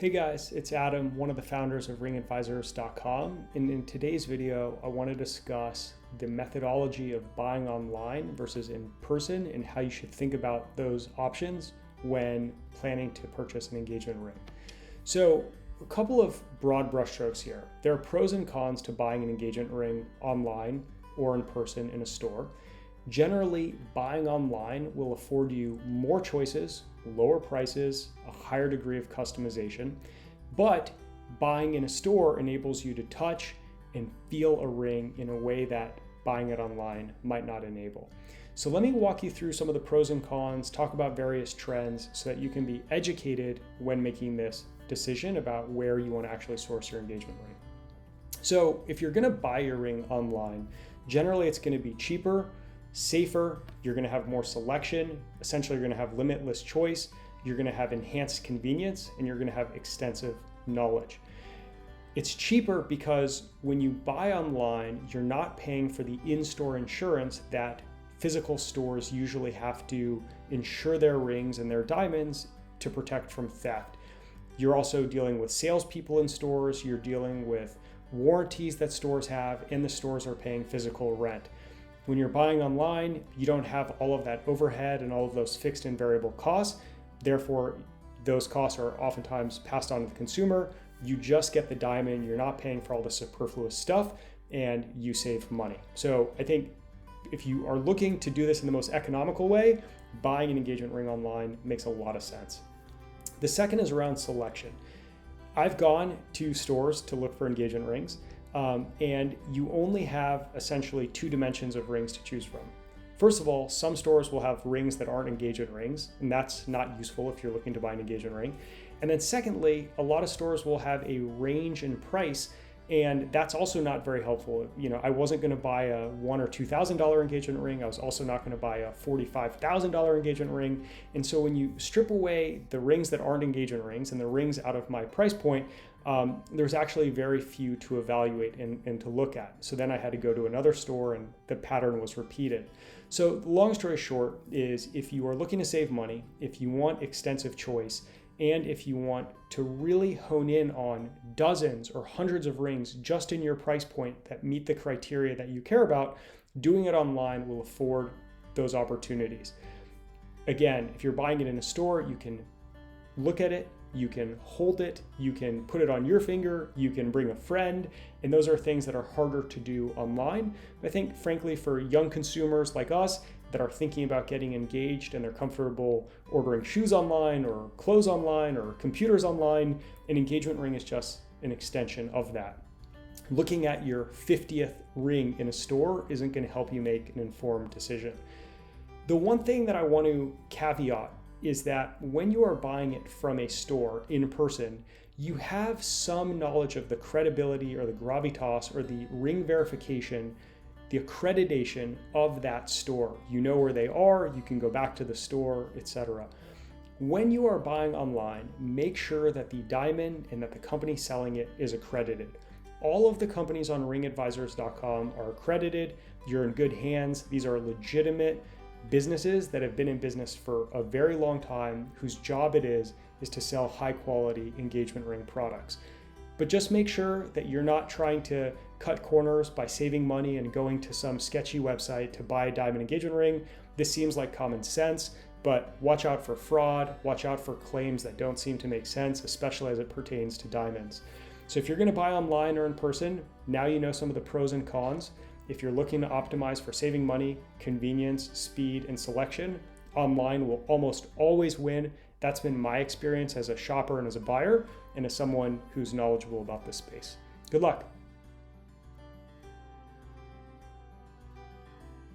Hey guys, it's Adam, one of the founders of ringadvisors.com. And in today's video, I want to discuss the methodology of buying online versus in person and how you should think about those options when planning to purchase an engagement ring. So a couple of broad brushstrokes here. There are pros and cons to buying an engagement ring online or in person in a store. Generally, buying online will afford you more choices, lower prices, a higher degree of customization, but buying in a store enables you to touch and feel a ring in a way that buying it online might not enable. So let me walk you through some of the pros and cons, talk about various trends so that you can be educated when making this decision about where you want to actually source your engagement ring. So if you're going to buy your ring online, generally it's going to be cheaper, safer, you're going to have more selection, essentially you're going to have limitless choice, you're going to have enhanced convenience, and you're going to have extensive knowledge. It's cheaper because when you buy online, you're not paying for the in-store insurance that physical stores usually have to insure their rings and their diamonds to protect from theft. You're also dealing with salespeople in stores, you're dealing with warranties that stores have, and the stores are paying physical rent. When you're buying online, you don't have all of that overhead and all of those fixed and variable costs. Therefore, those costs are oftentimes passed on to the consumer. You just get the diamond, you're not paying for all the superfluous stuff, and you save money. So I think if you are looking to do this in the most economical way, buying an engagement ring online makes a lot of sense. The second is around selection. I've gone to stores to look for engagement rings. And you only have essentially two dimensions of rings to choose from. First of all, some stores will have rings that aren't engagement rings, and that's not useful if you're looking to buy an engagement ring. And then secondly, a lot of stores will have a range in price, and that's also not very helpful. You know, I wasn't going to buy a $1,000 or $2,000 engagement ring. I was also not going to buy a $45,000 engagement ring. And so when you strip away the rings that aren't engagement rings and the rings out of my price point, there's actually very few to evaluate and to look at. So then I had to go to another store and the pattern was repeated. So the long story short is if you are looking to save money, if you want extensive choice, and if you want to really hone in on dozens or hundreds of rings just in your price point that meet the criteria that you care about, doing it online will afford those opportunities. Again, if you're buying it in a store, you can look at it, you can hold it, you can put it on your finger, you can bring a friend, and those are things that are harder to do online. I think, frankly, for young consumers like us that are thinking about getting engaged and they're comfortable ordering shoes online or clothes online or computers online, an engagement ring is just an extension of that. Looking at your 50th ring in a store isn't going to help you make an informed decision. The one thing that I want to caveat is that when you are buying it from a store in person, you have some knowledge of the credibility or the gravitas or the ring verification, the accreditation of that store. You know where they are, you can go back to the store, etc. When you are buying online, make sure that the diamond and that the company selling it is accredited. All of the companies on ringadvisors.com are accredited. You're in good hands. These are legitimate businesses that have been in business for a very long time, whose job it is to sell high quality engagement ring products. But just make sure that you're not trying to cut corners by saving money and going to some sketchy website to buy a diamond engagement ring. This seems like common sense, but watch out for fraud, watch out for claims that don't seem to make sense, especially as it pertains to diamonds. So if you're going to buy online or in person, now you know some of the pros and cons. If you're looking to optimize for saving money, convenience, speed, and selection, online will almost always win. That's been my experience as a shopper and as a buyer and as someone who's knowledgeable about this space. Good luck.